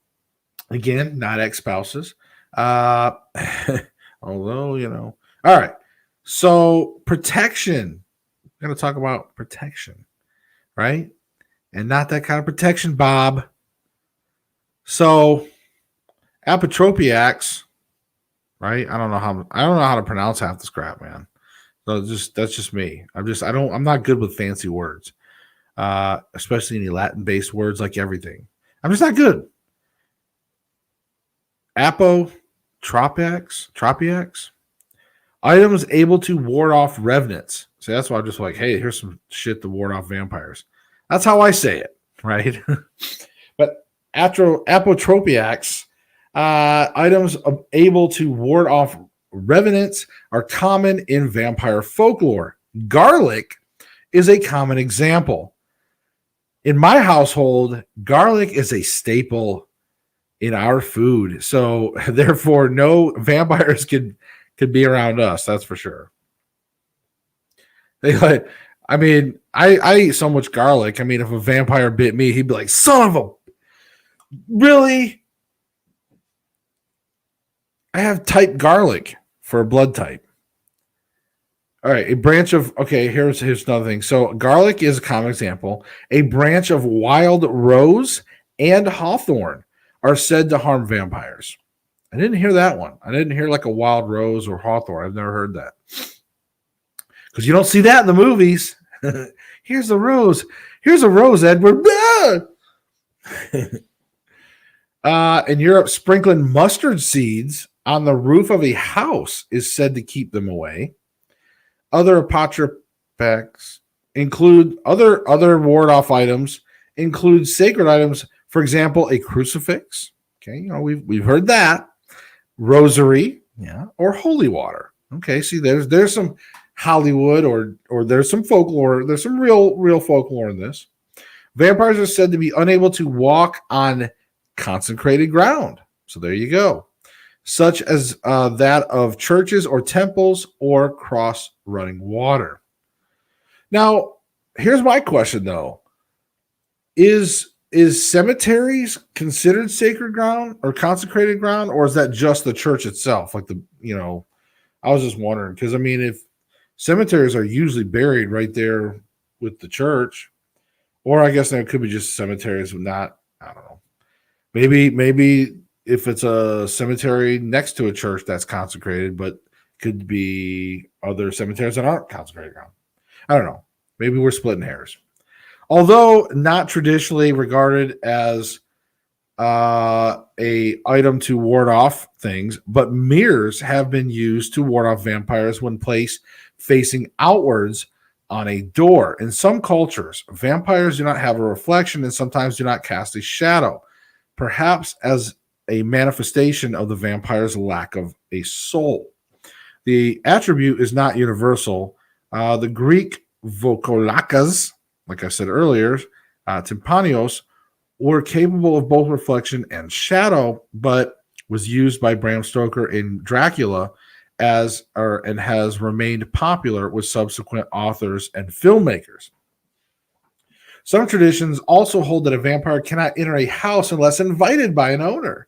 again, not ex-spouses. Although, all right. So, protection. We're going to talk about protection, right? And not that kind of protection, Bob. So, apotropiacs, right? I don't know how to pronounce half this crap, man. So that's just me. I'm not good with fancy words, especially any Latin-based words like everything. I'm just not good. Apotropiacs, items able to ward off revenants. So that's why I'm just like, hey, here's some shit to ward off vampires. That's how I say it, right? But apotropiacs, items able to ward off revenants are common in vampire folklore. Garlic is a common example. In my household, garlic is a staple in our food. So therefore, no vampires could be around us. That's for sure. I eat so much garlic. I mean, if a vampire bit me, he'd be like, son of a, really? I have type garlic for a blood type. All right, a branch of here's another thing. So garlic is a common example. A branch of wild rose and hawthorn are said to harm vampires. I didn't hear that one. I didn't hear like a wild rose or hawthorn. I've never heard that. Because you don't see that in the movies. Here's a rose. Here's a rose, Edward. In Europe, sprinkling mustard seeds on the roof of a house is said to keep them away. Other apocryphs include other ward-off items include sacred items. For example, a crucifix. Okay, we've heard that. Rosary, yeah, or holy water. Okay, see, there's some Hollywood or there's some folklore. There's some real folklore in this. Vampires are said to be unable to walk on consecrated ground. So there you go. Such as that of churches or temples or cross-running water. Now, here's my question, though. Is cemeteries considered sacred ground or consecrated ground, or is that just the church itself? Like I was just wondering, because, I mean, if cemeteries are usually buried right there with the church, or I guess there could be just cemeteries with not, I don't know. Maybe if it's a cemetery next to a church that's consecrated, but could be other cemeteries that aren't consecrated ground. I don't know. Maybe we're splitting hairs. Although not traditionally regarded as a item to ward off things, but mirrors have been used to ward off vampires when placed facing outwards on a door. In some cultures, vampires do not have a reflection and sometimes do not cast a shadow, perhaps as a manifestation of the vampire's lack of a soul. The attribute is not universal. The Greek vokolakas, like I said earlier, tympanios, were capable of both reflection and shadow, but was used by Bram Stoker in Dracula and has remained popular with subsequent authors and filmmakers. Some traditions also hold that a vampire cannot enter a house unless invited by an owner.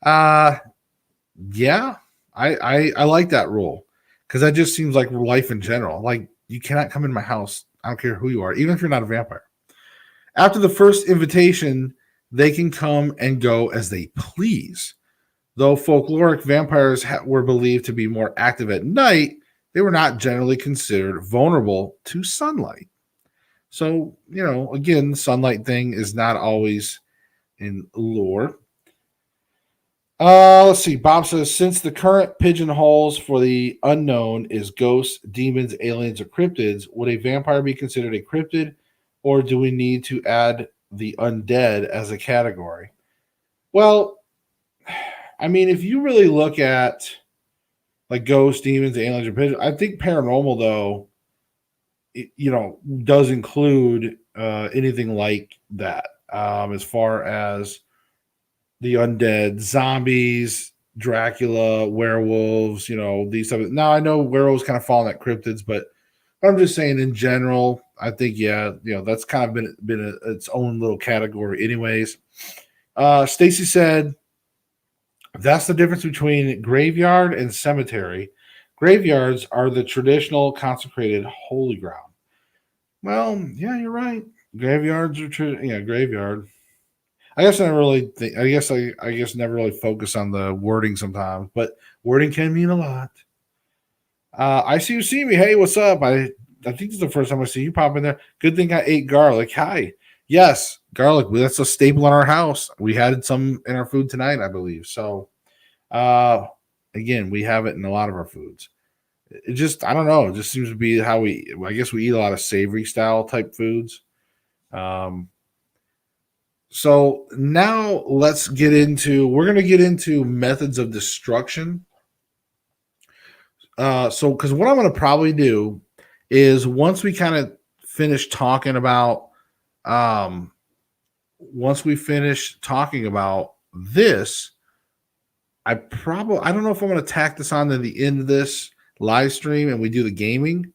Yeah, I like that rule because that just seems like life in general. Like, you cannot come in my house. I don't care who you are, even if you're not a vampire. After the first invitation, they can come and go as they please. Though folkloric vampires were believed to be more active at night, they were not generally considered vulnerable to sunlight. So, again, the sunlight thing is not always in lore. Let's see. Bob says, since the current pigeonholes for the unknown is ghosts, demons, aliens, or cryptids, would a vampire be considered a cryptid, or do we need to add the undead as a category? Well, I mean, if you really look at like ghosts, demons, aliens, or pigeons, I think paranormal, though, does include anything like that, as far as the undead, zombies, Dracula, werewolves, these stuff. Now, I know werewolves kind of fall in that cryptids, but I'm just saying in general, I think, that's kind of been its own little category anyways. Stacy said, that's the difference between graveyard and cemetery. Graveyards are the traditional consecrated holy ground. Well, yeah, you're right. Graveyards are graveyard. I guess I never really think. I guess never really focus on the wording sometimes, but wording can mean a lot. I see you see me. Hey, what's up? I think this is the first time I see you pop in there. Good thing I ate garlic. Hi. Yes, garlic. That's a staple in our house. We had some in our food tonight, I believe. So, again, we have it in a lot of our foods. It just, I don't know. It just seems to be how I guess we eat a lot of savory style type foods. So now we're going to get into methods of destruction. Because what I'm going to probably do is once we kind of finish talking about, this, I don't know if I'm going to tack this on to the end of this live stream and we do the gaming,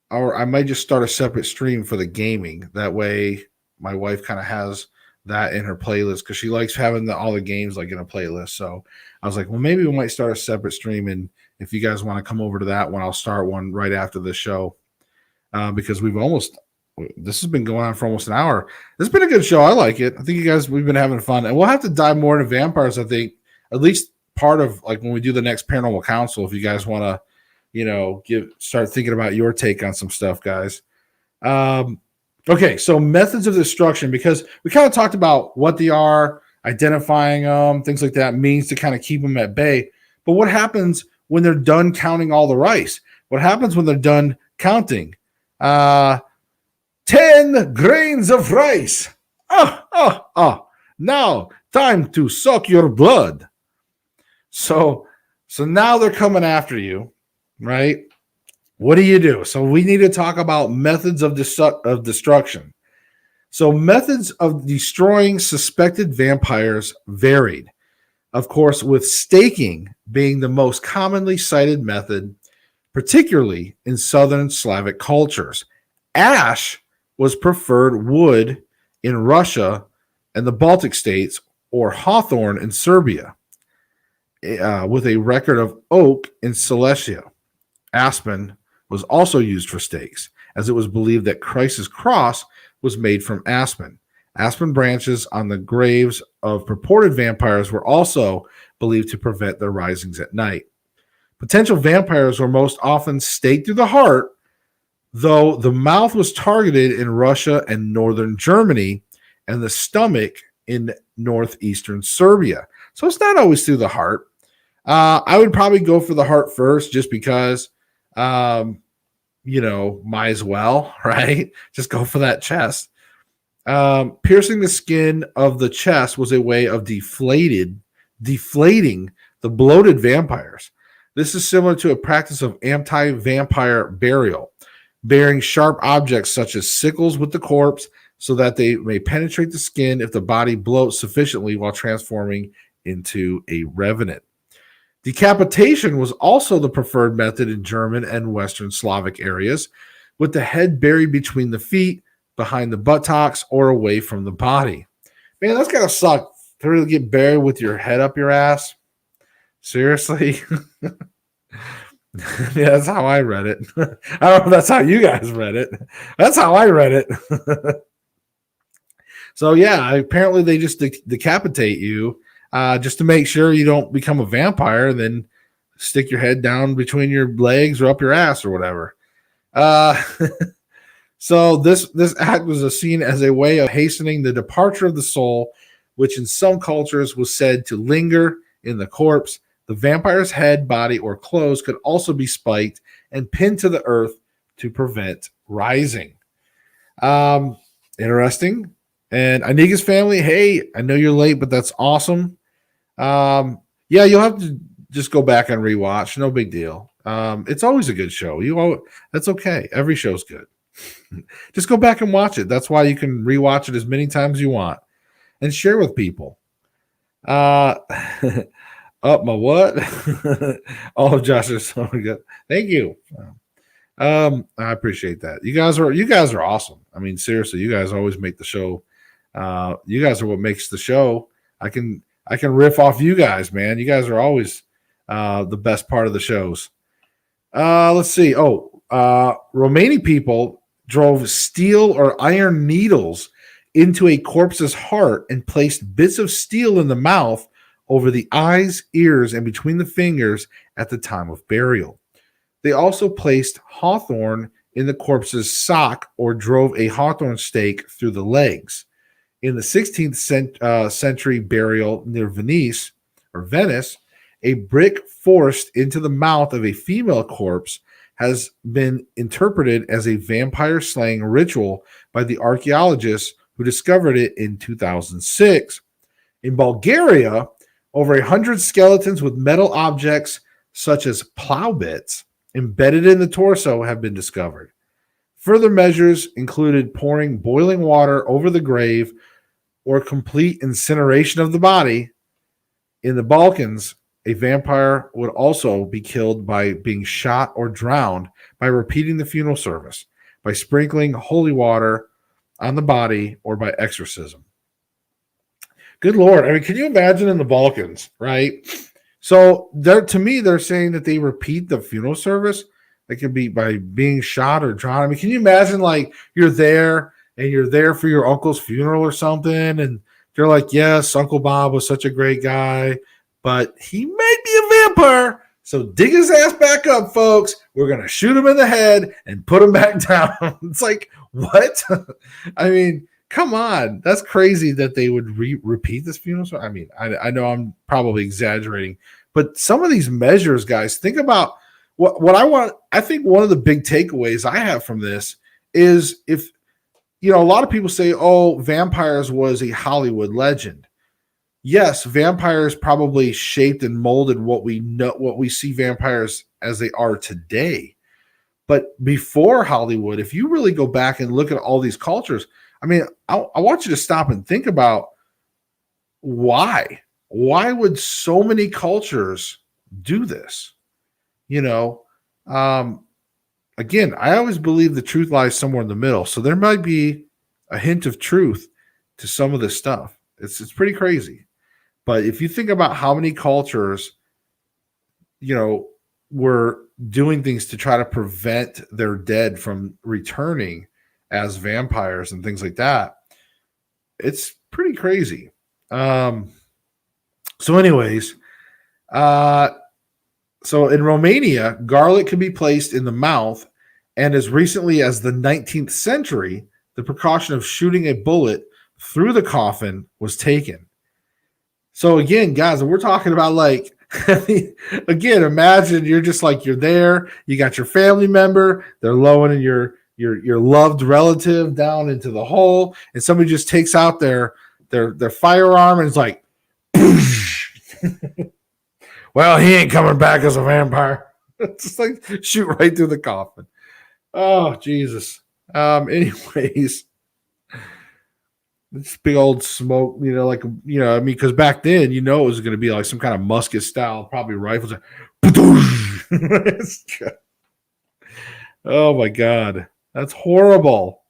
or I might just start a separate stream for the gaming. That way my wife kind of has that in her playlist because she likes having all the games like in a playlist. So I was like, well, maybe we might start a separate stream, and if you guys want to come over to that one, I'll start one right after the show because this has been going on for almost an hour. This has been a good show. I like it. I think we've been having fun, and we'll have to dive more into vampires. I think at least part of like when we do the next Paranormal Council, if you guys want to, start thinking about your take on some stuff, guys. Okay, so methods of destruction, because we kind of talked about what they are, identifying them, things like that means to kind of keep them at bay. But what happens when they're done counting all the rice? What happens when they're done counting? 10 grains of rice. Now, time to suck your blood. So now they're coming after you, right? What do you do? So we need to talk about methods of destruction. So methods of destroying suspected vampires varied. Of course, with staking being the most commonly cited method, particularly in Southern Slavic cultures. Ash was preferred wood in Russia and the Baltic states, or hawthorn in Serbia, with a record of oak in Silesia. Aspen was also used for stakes, as it was believed that Christ's cross was made from aspen. Aspen branches on the graves of purported vampires were also believed to prevent their risings at night. Potential vampires were most often staked through the heart, though the mouth was targeted in Russia and northern Germany, and the stomach in northeastern Serbia. So it's not always through the heart. I would probably go for the heart first, just because, might as well, right? Just go for that chest. Piercing the skin of the chest was a way of deflating the bloated vampires. This is similar to a practice of anti-vampire burial, bearing sharp objects such as sickles with the corpse so that they may penetrate the skin if the body bloats sufficiently while transforming into a revenant. Decapitation was also the preferred method in German and Western Slavic areas, with the head buried between the feet, behind the buttocks, or away from the body. Man, that's gotta suck to really get buried with your head up your ass. Seriously? Yeah, that's how I read it. I don't know if that's how you guys read it. That's how I read it. So yeah, apparently they just decapitate you just to make sure you don't become a vampire, and then stick your head down between your legs or up your ass or whatever. So this act was seen as a way of hastening the departure of the soul, which in some cultures was said to linger in the corpse. The vampire's head, body, or clothes could also be spiked and pinned to the earth to prevent rising. Interesting. And Aniga's family, hey, I know you're late, but that's awesome. Yeah, you'll have to just go back and rewatch. No big deal. It's always a good show. That's okay. Every show's good. Just go back and watch it. That's why you can rewatch it as many times as you want and share with people. Up my what? All of Josh is so good. Thank you. I appreciate that. You guys are awesome. I mean, seriously, you guys always make the show. You guys are what makes the show. I can riff off you guys, man. You guys are always the best part of the shows. Let's see. Romani people drove steel or iron needles into a corpse's heart and placed bits of steel in the mouth, over the eyes, ears, and between the fingers at the time of burial. They also placed hawthorn in the corpse's sock or drove a hawthorn stake through the legs. In the 16th century burial near Venice, a brick forced into the mouth of a female corpse has been interpreted as a vampire slaying ritual by the archaeologists who discovered it in 2006. In Bulgaria, over 100 skeletons with metal objects such as plow bits embedded in the torso have been discovered. Further measures included pouring boiling water over the grave or complete incineration of the body. In the Balkans, a vampire would also be killed by being shot or drowned by repeating the funeral service, by sprinkling holy water on the body, or by exorcism. Good Lord. I mean, can you imagine in the Balkans, right? So to me, they're saying that they repeat the funeral service. It could be by being shot or drowned. I mean, can you imagine like you're there and you're there for your uncle's funeral or something, and they're like, yes, Uncle Bob was such a great guy, but he might be a vampire. So dig his ass back up, folks. We're going to shoot him in the head and put him back down. It's like, what? I mean, come on. That's crazy that they would repeat this funeral. I mean, I know I'm probably exaggerating, but some of these measures, guys, think about what I want. I think one of the big takeaways I have from this is if, a lot of people say, oh, vampires was a Hollywood legend. Yes, vampires probably shaped and molded what we see vampires as they are today. But before Hollywood, if you really go back and look at all these cultures, I mean, I want you to stop and think about why. Why would so many cultures do this? Again, I always believe the truth lies somewhere in the middle. So there might be a hint of truth to some of this stuff. It's pretty crazy. But if you think about how many cultures, were doing things to try to prevent their dead from returning as vampires and things like that, it's pretty crazy. So anyways, so in Romania, garlic can be placed in the mouth, and as recently as the 19th century, the precaution of shooting a bullet through the coffin was taken. So again, guys, we're talking about like, again, imagine you're just like, you're there, you got your family member, they're lowering your loved relative down into the hole, and somebody just takes out their firearm and is like, well, he ain't coming back as a vampire. It's just like shoot right through the coffin. Oh, Jesus. Anyways, this big old smoke, I mean, because back then, it was going to be like some kind of musket style, probably rifles. Oh my God. That's horrible.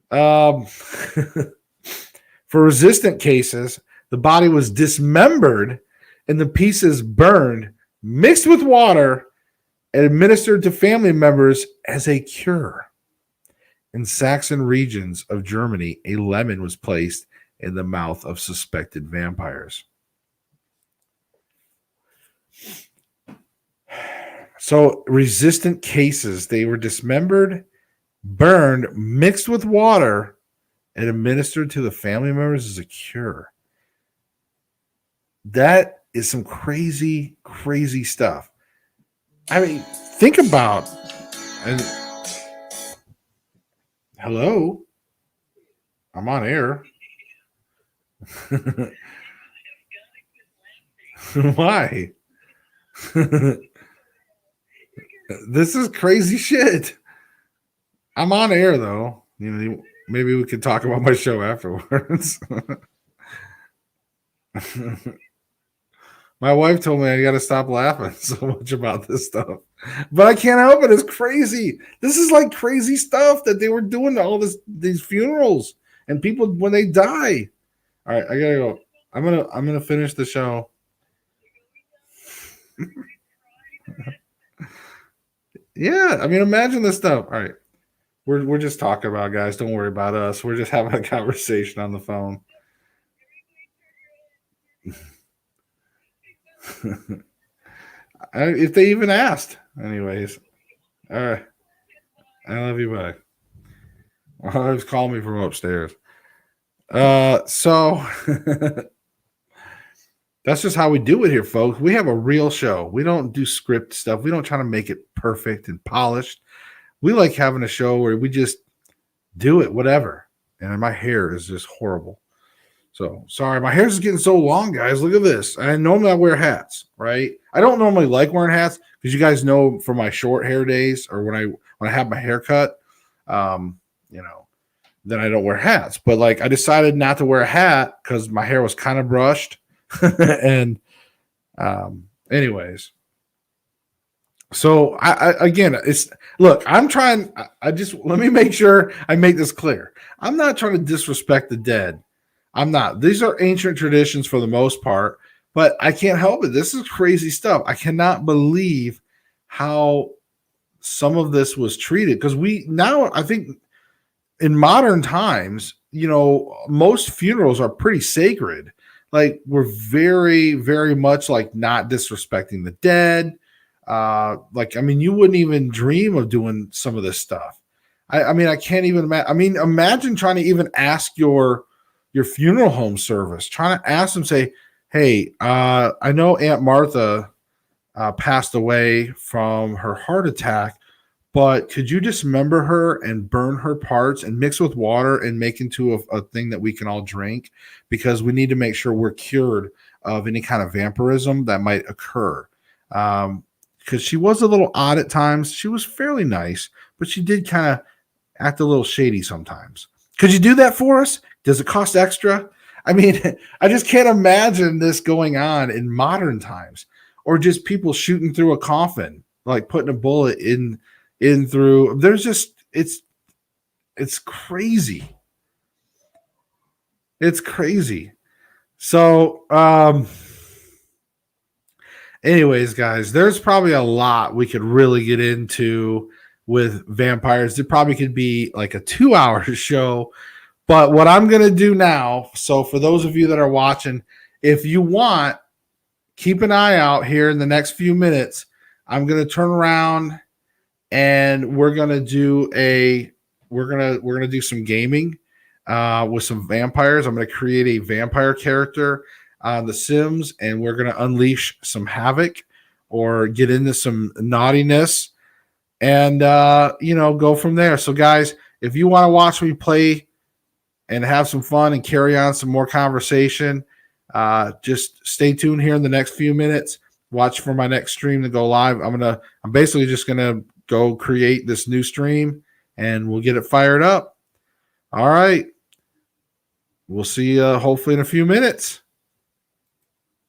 For resistant cases, the body was dismembered and the pieces burned, mixed with water, and administered to family members as a cure. In Saxon regions of Germany, a lemon was placed in the mouth of suspected vampires. So resistant cases, they were dismembered, burned, mixed with water, and administered to the family members as a cure. That is some crazy, crazy stuff. I mean, think about, and hello, I'm on air. Why? This is crazy shit. I'm on air though. Maybe we could talk about my show afterwards. My wife told me I got to stop laughing so much about this stuff, but I can't help it. It's crazy. This is like crazy stuff that they were doing to all these funerals and people when they die. All right, I gotta go. I'm gonna finish the show. Yeah, I mean, imagine this stuff. All right, we're just talking about, guys. Don't worry about us. We're just having a conversation on the phone. If they even asked, anyways. All right, I love you. Bye. I was calling me from upstairs. So that's just how we do it here, folks. We have a real show. We don't do script stuff. We don't try to make it perfect and polished. We like having a show where we just do it, whatever. And my hair is just horrible. So sorry, my hair's getting so long, guys. Look at this. And normally I wear hats, right? I don't normally like wearing hats because you guys know from my short hair days or when I have my hair cut, then I don't wear hats. But like I decided not to wear a hat because my hair was kind of brushed. And anyways. So I'm trying. Let me make sure I make this clear. I'm not trying to disrespect the dead. I'm not. These are ancient traditions for the most part, but I can't help it. This is crazy stuff. I cannot believe how some of this was treated, because we now, I think in modern times, most funerals are pretty sacred. Like, we're very, very much like not disrespecting the dead. Like, I mean, you wouldn't even dream of doing some of this stuff. I mean, I can't even imagine. I mean, imagine trying to even ask your funeral home service, trying to ask them, say, hey, I know Aunt Martha passed away from her heart attack, but could you dismember her and burn her parts and mix with water and make into a thing that we can all drink? Because we need to make sure we're cured of any kind of vampirism that might occur. Because she was a little odd at times. She was fairly nice, but she did kind of act a little shady sometimes. Could you do that for us? Does it cost extra? I mean, I just can't imagine this going on in modern times, or just people shooting through a coffin, like putting a bullet in through. There's just it's crazy. It's crazy. So, anyways, guys, there's probably a lot we could really get into with vampires. It probably could be like a 2-hour show. But what I'm going to do now, so for those of you that are watching, if you want, keep an eye out here in the next few minutes. I'm going to turn around and we're going to do some gaming with some vampires. I'm going to create a vampire character on The Sims, and we're going to unleash some havoc or get into some naughtiness and go from there. So guys, if you want to watch me play and have some fun and carry on some more conversation, just stay tuned here in the next few minutes. Watch for my next stream to go live. I'm basically just gonna go create this new stream and we'll get it fired up. All right. We'll see you hopefully in a few minutes.